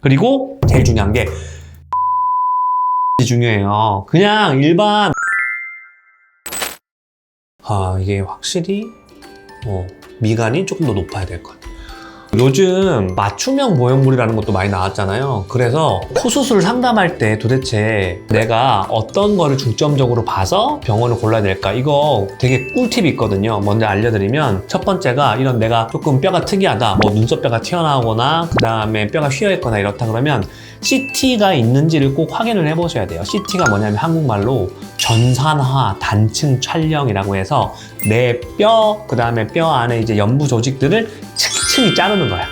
그리고 제일 중요한 게 중요해요. 그냥 일반 이게 확실히 미간이 조금 더 높아야 될 것 같아요. 요즘 맞춤형 보형물이라는 것도 많이 나왔잖아요. 그래서 코 수술 상담할 때 도대체 내가 어떤 거를 중점적으로 봐서 병원을 골라야 될까? 이거 되게 꿀팁이 있거든요. 먼저 알려드리면 첫 번째가 이런 내가 조금 뼈가 특이하다. 뭐 눈썹뼈가 튀어나오거나 그 다음에 뼈가 휘어있거나 이렇다 그러면 CT가 있는지를 꼭 확인을 해보셔야 돼요. CT가 뭐냐면 한국말로 전산화 단층 촬영이라고 해서 내 뼈, 그 다음에 뼈 안에 이제 연부 조직들을 층층이 자르는 거야.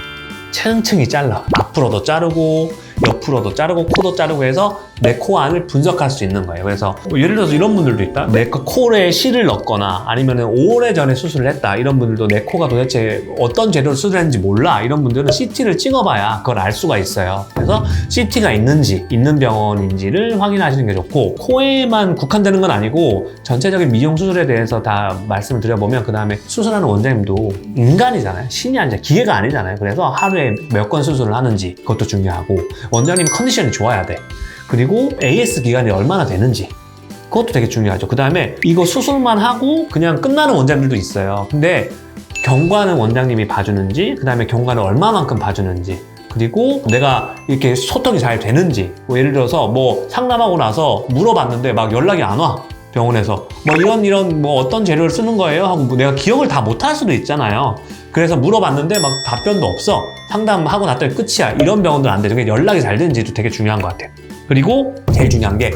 층층이 잘라. 앞으로도 자르고 옆으로도 자르고 코도 자르고 해서 내 코 안을 분석할 수 있는 거예요. 그래서 예를 들어서 이런 분들도 있다. 내 코에 실을 넣거나 아니면 오래전에 수술을 했다. 이런 분들도 내 코가 도대체 어떤 재료를 수술했는지 몰라. 이런 분들은 CT를 찍어봐야 그걸 알 수가 있어요. 그래서 CT가 있는지 있는 병원인지를 확인하시는 게 좋고, 코에만 국한되는 건 아니고 전체적인 미용 수술에 대해서 다 말씀을 드려보면 그 다음에 수술하는 원장님도 인간이잖아요. 신이 아니잖아요. 기계가 아니잖아요. 그래서 하루에 몇 건 수술을 하는지 그것도 중요하고, 원장님 컨디션이 좋아야 돼. 그리고 AS 기간이 얼마나 되는지 그것도 되게 중요하죠. 그 다음에 이거 수술만 하고 그냥 끝나는 원장님들도 있어요. 근데 경과는 원장님이 봐주는지, 그 다음에 경과는 얼마만큼 봐주는지, 그리고 내가 이렇게 소통이 잘 되는지, 뭐 예를 들어서 뭐 상담하고 나서 물어봤는데 막 연락이 안 와. 병원에서 뭐 이런 뭐 어떤 재료를 쓰는 거예요? 하고 뭐 내가 기억을 다 못할 수도 있잖아요. 그래서 물어봤는데 막 답변도 없어. 상담하고 났더니 끝이야. 이런 병원들 안 되죠. 연락이 잘 되는지도 되게 중요한 것 같아요. 그리고 제일 중요한 게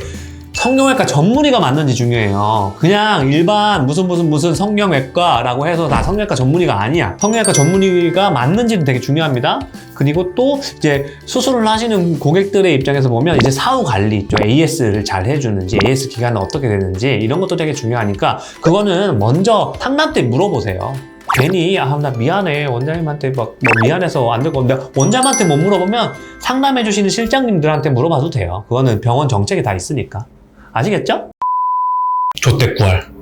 성형외과 전문의가 맞는지 중요해요. 그냥 일반 무슨 성형외과라고 해서 다 성형외과 전문의가 아니야. 성형외과 전문의가 맞는지도 되게 중요합니다. 그리고 또 이제 수술을 하시는 고객들의 입장에서 보면 이제 사후 관리 있죠. AS를 잘 해주는지, AS 기간은 어떻게 되는지 이런 것도 되게 중요하니까 그거는 먼저 상담 때 물어보세요. 괜히 나 미안해 원장님한테 막 뭐 미안해서 안 될 건데, 원장님한테 못 물어보면 상담해 주시는 실장님들한테 물어봐도 돼요. 그거는 병원 정책이 다 있으니까. 아시겠죠? 좆대꾸알.